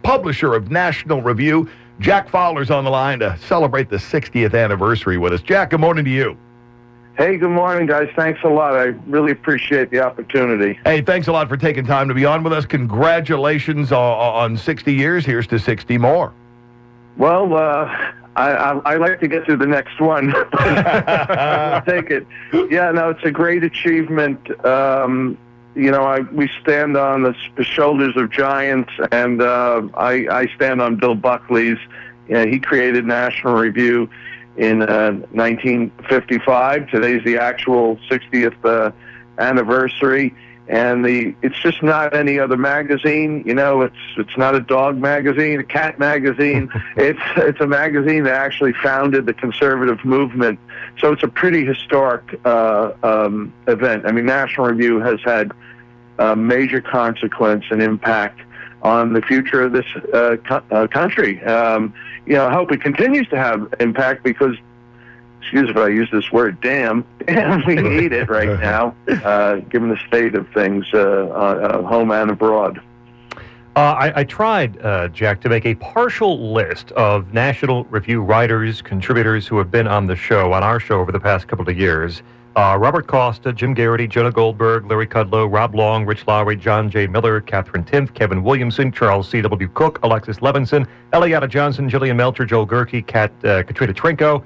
publisher of National Review. Jack Fowler's on the line to celebrate the 60th anniversary with us. Jack, good morning to you. Hey, good morning, guys. Thanks a lot. I really appreciate the opportunity. Hey, thanks a lot for taking time to be on with us. Congratulations on 60 years. Here's to 60 more. Well, I like to get to the next one. I'll take it. Yeah, no, it's a great achievement. We stand on the shoulders of giants, and I stand on Bill Buckley's. He created National Review in 1955. Today's the actual 60th anniversary, and it's just not any other magazine. It's not a dog magazine, a cat magazine. It's a magazine that actually founded the conservative movement. So it's a pretty historic event. I mean, National Review has had major consequence and impact on the future of this country. I hope it continues to have impact because, excuse me if I use this word, damn, we need it right now, given the state of things home and abroad. I tried, Jack, to make a partial list of National Review writers, contributors who have been on our show over the past couple of years. Robert Costa, Jim Garrity, Jonah Goldberg, Larry Kudlow, Rob Long, Rich Lowry, John J. Miller, Catherine Timpf, Kevin Williamson, Charles C.W. Cook, Alexis Levinson, Eliana Johnson, Jillian Melcher, Joel Gerke, Katrina Trinko,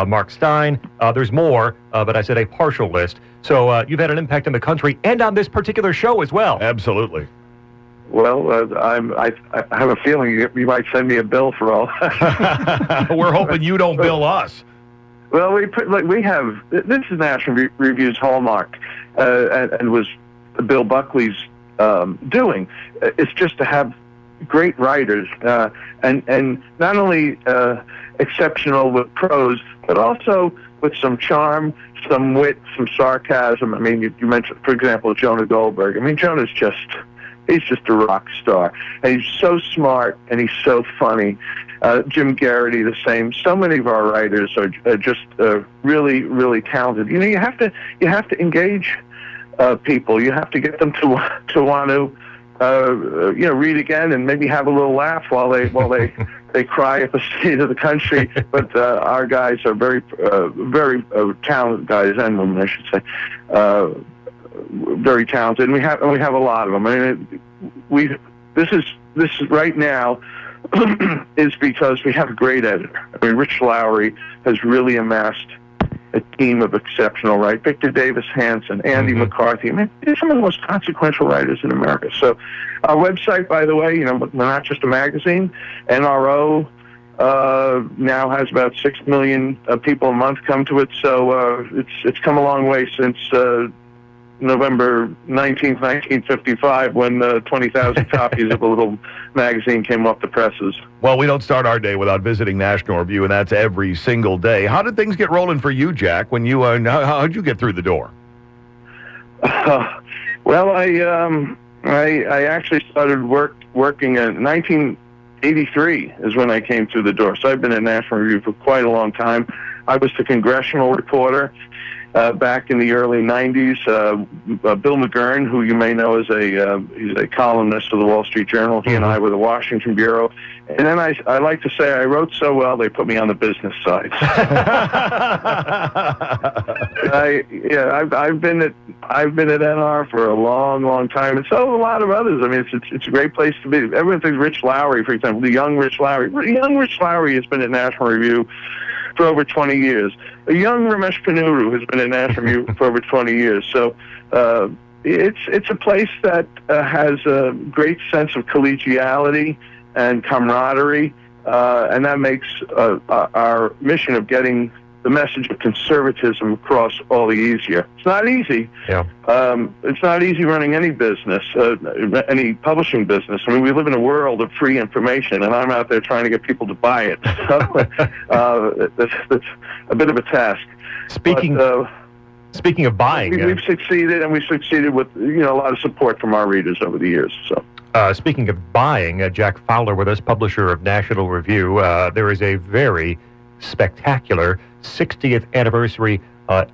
Mark Stein. There's more, but I said a partial list. So you've had an impact on the country and on this particular show as well. Absolutely. Well, I have a feeling you might send me a bill for all. We're hoping you don't bill us. Well, we have, this is National Review's hallmark, and was Bill Buckley's doing. It's just to have great writers, and not only exceptional with prose, but also with some charm, some wit, some sarcasm. I mean, you mentioned, for example, Jonah Goldberg. I mean, Jonah's he's just a rock star. And he's so smart, and he's so funny. Jim Garrity, the same. So many of our writers are just really, really talented. You have to engage people. You have to get them to want to read again and maybe have a little laugh while they cry at the state of the country. But our guys are very talented guys and women, I should say. Very talented, and we have a lot of them. I mean, this is right now is because we have a great editor. I mean, Rich Lowry has really amassed a team of exceptional writers. Victor Davis Hanson, Andy McCarthy. I mean, they're some of the most consequential writers in America. So our website, by the way, we're not just a magazine. NRO now has about 6 million people a month come to it. So it's come a long way since November 19th, 1955, when 20,000 copies of a little magazine came off the presses. Well, we don't start our day without visiting National Review, and that's every single day. How did things get rolling for you, Jack, when you how'd you get through the door? Well, I actually started working in 1983 is when I came through the door. So I've been at National Review for quite a long time. I was the congressional reporter back in the early 90s. Bill McGurn, who you may know as he's a columnist of the Wall Street Journal, he and I were the Washington Bureau. And then I like to say I wrote so well they put me on the business side. I've been at NR for a long, long time, and so have a lot of others. I mean, it's a great place to be. Everyone thinks Rich Lowry, for example, the young Rich Lowry. Young Rich Lowry has been at National Review for over 20 years. A young Ramesh Ponnuru has been at National Review for over 20 years. So it's a place that has a great sense of collegiality and camaraderie, and that makes our mission of getting the message of conservatism across all the easier. It's not easy. Yeah. It's not easy running any business, any publishing business. I mean, we live in a world of free information, and I'm out there trying to get people to buy it. So that's a bit of a task. Speaking of buying, we've succeeded, and we've succeeded with a lot of support from our readers over the years. So. Speaking of buying, Jack Fowler with us, publisher of National Review. There is a very spectacular 60th anniversary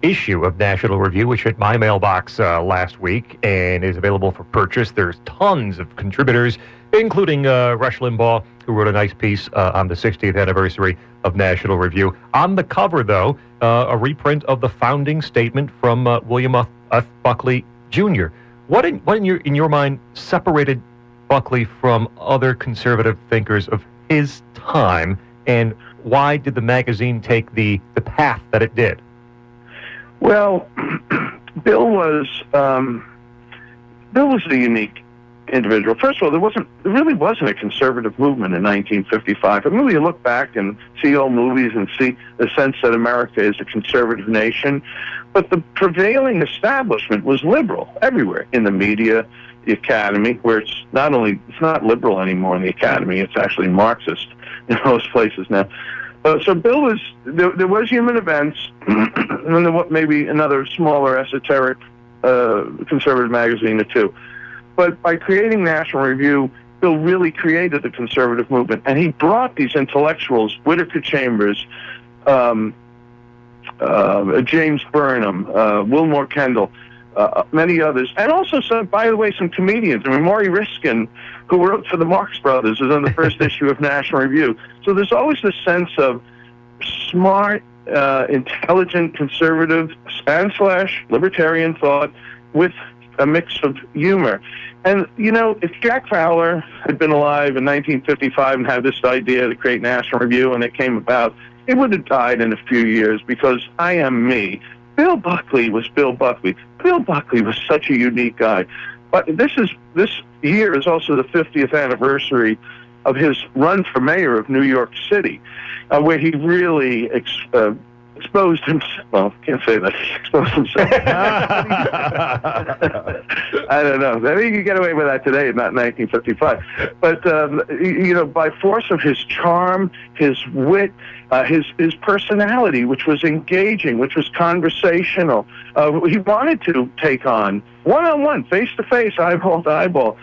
issue of National Review, which hit my mailbox last week and is available for purchase. There's tons of contributors. including Rush Limbaugh, who wrote a nice piece on the 60th anniversary of National Review. On the cover, though, a reprint of the founding statement from William F. Buckley Jr. What in your mind separated Buckley from other conservative thinkers of his time, and why did the magazine take the path that it did? Well, Bill was a unique individual. First of all, there really wasn't a conservative movement in 1955. I mean, you look back and see old movies and see the sense that America is a conservative nation, but the prevailing establishment was liberal everywhere, in the media, the academy, where it's not liberal anymore in the academy, it's actually Marxist in most places now. So Bill was, there was Human Events, and there was maybe another smaller esoteric conservative magazine or two. But by creating National Review, Bill really created the conservative movement, and he brought these intellectuals, Whittaker Chambers, James Burnham, Wilmore Kendall, many others, and also some, by the way, some comedians. I mean, Maury Riskin, who wrote for the Marx Brothers, was on the first issue of National Review. So there's always this sense of smart, intelligent, conservative and / libertarian thought with a mix of humor. And, you know, if Jack Fowler had been alive in 1955 and had this idea to create National Review and it came about, it would have died in a few years, because I am me. Bill Buckley was Bill Buckley. Bill Buckley was such a unique guy. But this year is also the 50th anniversary of his run for mayor of New York City, where he really exposed himself. Well, can't say that. He exposed himself. I don't know. I think you get away with that today, not 1955. But, you know, by force of his charm, his wit, his personality, which was engaging, which was conversational, he wanted to take on, one-on-one, face-to-face, eyeball to eyeball,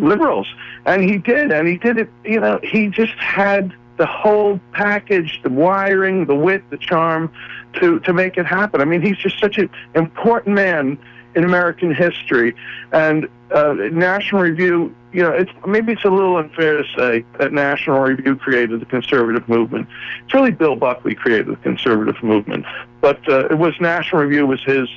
liberals. And he did it, you know, he just had the whole package, the wiring, the wit, the charm to make it happen. I mean, he's just such an important man in American history. And National Review, you know, maybe it's a little unfair to say that National Review created the conservative movement. It's really Bill Buckley created the conservative movement. But it was National Review was his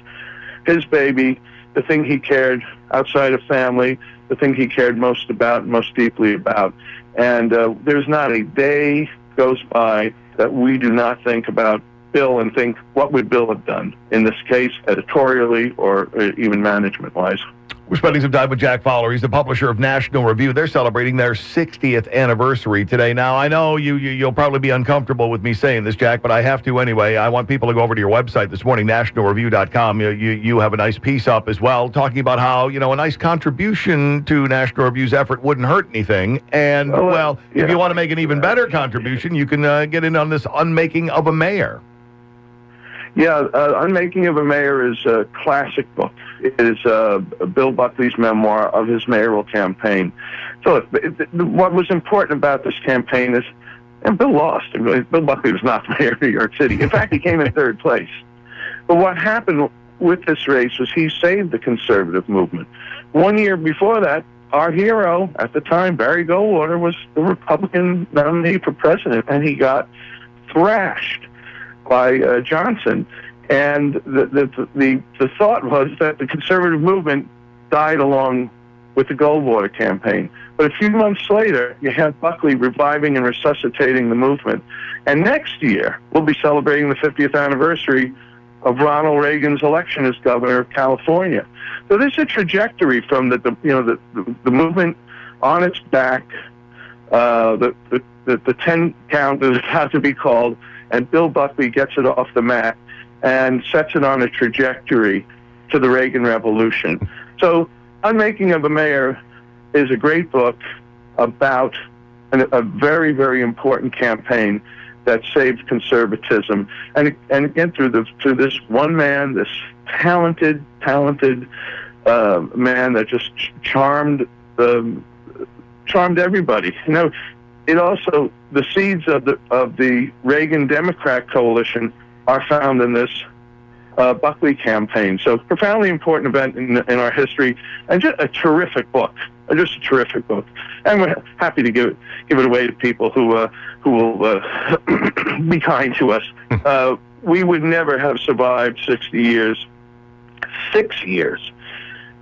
baby, the thing he cared outside of family, the thing he cared most about, most deeply about. And there's not a day goes by that we do not think about Bill and think, what would Bill have done in this case, editorially or even management-wise? We're spending some time with Jack Fowler. He's the publisher of National Review. They're celebrating their 60th anniversary today. Now, I know you'll probably be uncomfortable with me saying this, Jack, but I have to anyway. I want people to go over to your website this morning, nationalreview.com. You have a nice piece up as well, talking about how, you know, a nice contribution to National Review's effort wouldn't hurt anything. And, if you want to make an even better contribution, you can get in on this Unmaking of a Mayor. Yeah, Unmaking of a Mayor is a classic book. It is Bill Buckley's memoir of his mayoral campaign. So what was important about this campaign is, and Bill lost. Bill Buckley was not the mayor of New York City. In fact, he came in third place. But what happened with this race was he saved the conservative movement. 1 year before that, our hero at the time, Barry Goldwater, was the Republican nominee for president, and he got thrashed by Johnson. And the thought was that the conservative movement died along with the Goldwater campaign. But a few months later, you had Buckley reviving and resuscitating the movement. And next year, we'll be celebrating the 50th anniversary of Ronald Reagan's election as governor of California. So there's a trajectory from the movement on its back, the 10 count that is about to be called, and Bill Buckley gets it off the mat and sets it on a trajectory to the Reagan Revolution. So Unmaking of a Mayor is a great book about a very, very important campaign that saved conservatism. And again, through this one man, this talented man that just charmed everybody. You know, it also, the seeds of the Reagan Democrat coalition are found in this Buckley campaign. So profoundly important event in our history, and just a terrific book. Just a terrific book. And we're happy to give it away to people who will be kind to us. We would never have survived 6 years,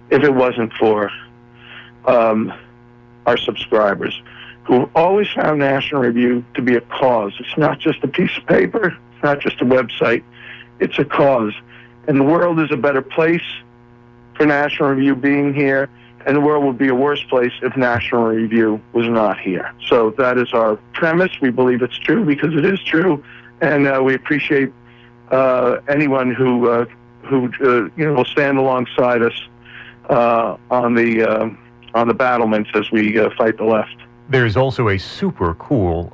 if it wasn't for our subscribers, who always found National Review to be a cause. It's not just a piece of paper. It's not just a website. It's a cause. And the world is a better place for National Review being here, and the world would be a worse place if National Review was not here. So that is our premise. We believe it's true because it is true, and we appreciate anyone who will stand alongside us on the battlements as we fight the left. There's also a super cool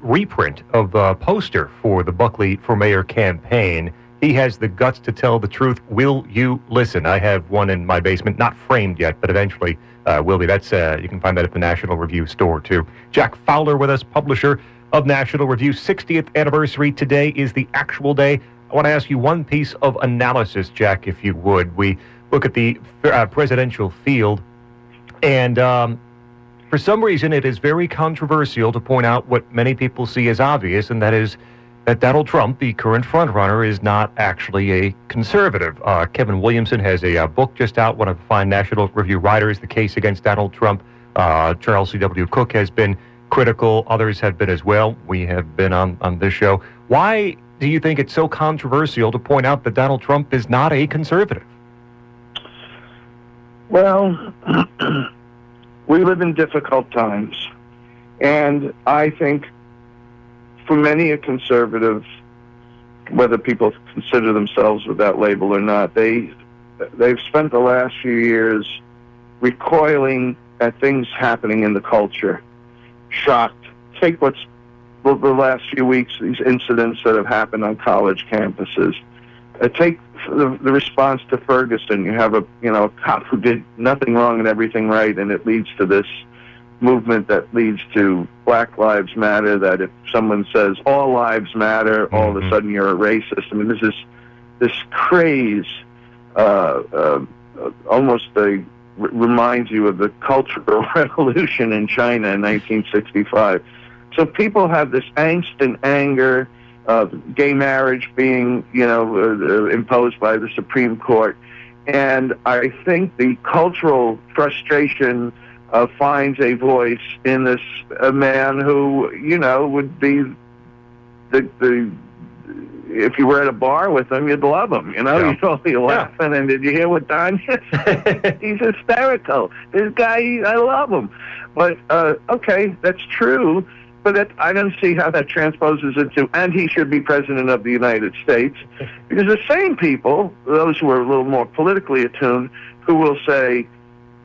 reprint of the poster for the Buckley for Mayor campaign. He has the guts to tell the truth. Will you listen? I have one in my basement, not framed yet, but eventually will be. That's you can find that at the National Review store, too. Jack Fowler with us, publisher of National Review. 60th anniversary today is the actual day. I want to ask you one piece of analysis, Jack, if you would. We look at the presidential field, and for some reason it is very controversial to point out what many people see as obvious, and that is that Donald Trump, the current frontrunner, is not actually a conservative. Kevin Williamson has a book just out, one of the fine National Review writers, The Case Against Donald Trump. Charles C.W. Cook has been critical. Others have been as well. We have been on this show. Why do you think it's so controversial to point out that Donald Trump is not a conservative? Well, we live in difficult times, and I think for many a conservative, whether people consider themselves with that label or not, they've spent the last few years recoiling at things happening in the culture, shocked. Take what's the last few weeks, these incidents that have happened on college campuses. Take the response to Ferguson. You have a cop who did nothing wrong and everything right, and it leads to this movement that leads to Black Lives Matter, that if someone says all lives matter, all of a sudden you're a racist. I mean, this craze almost reminds you of the Cultural Revolution in China in 1965. So people have this angst and anger of gay marriage being, imposed by the Supreme Court. And I think the cultural frustration finds a voice in this man who, would be the if you were at a bar with him, you'd love him. Yeah. You'd all be laughing. And did you hear what Don said? He's hysterical. This guy, I love him. But okay, that's true. But I don't see how that transposes into, and he should be president of the United States, because the same people, those who are a little more politically attuned, who will say,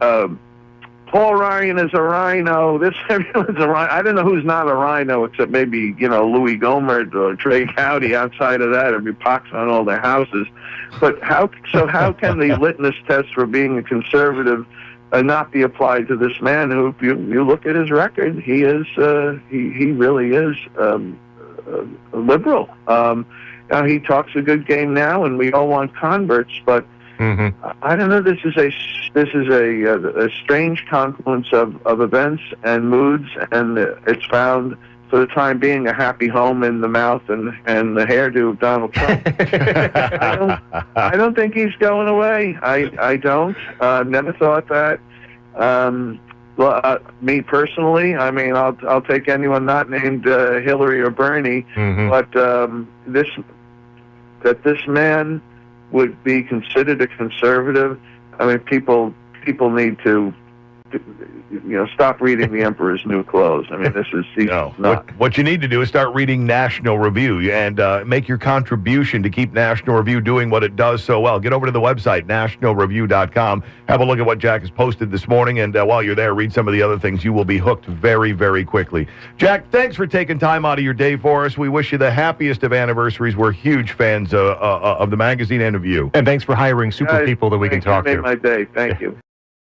Paul Ryan is a rhino. Everyone's a rhino. I don't know who's not a rhino except maybe, Louis Gohmert or Trey Gowdy. Outside of that, it'd be pox on all their houses. But how can the litmus test for being a conservative not be applied to this man who, if you look at his record, he is he really is a liberal. Now he talks a good game now, and we all want converts, but I don't know. This is a strange confluence of events and moods, and it's found for the time being a happy home in the mouth and the hairdo of Donald Trump. I don't think he's going away. I don't. Never thought that. Me personally, I mean, I'll take anyone not named Hillary or Bernie, but this man would be considered a conservative. I mean, people need to stop reading The Emperor's New Clothes. I mean, what you need to do is start reading National Review and make your contribution to keep National Review doing what it does so well. Get over to the website, nationalreview.com. Have a look at what Jack has posted this morning, and while you're there, read some of the other things. You will be hooked very, very quickly. Jack, thanks for taking time out of your day for us. We wish you the happiest of anniversaries. We're huge fans of the magazine and of you. And thanks for hiring super people that we can talk to. You made my day. Thank you.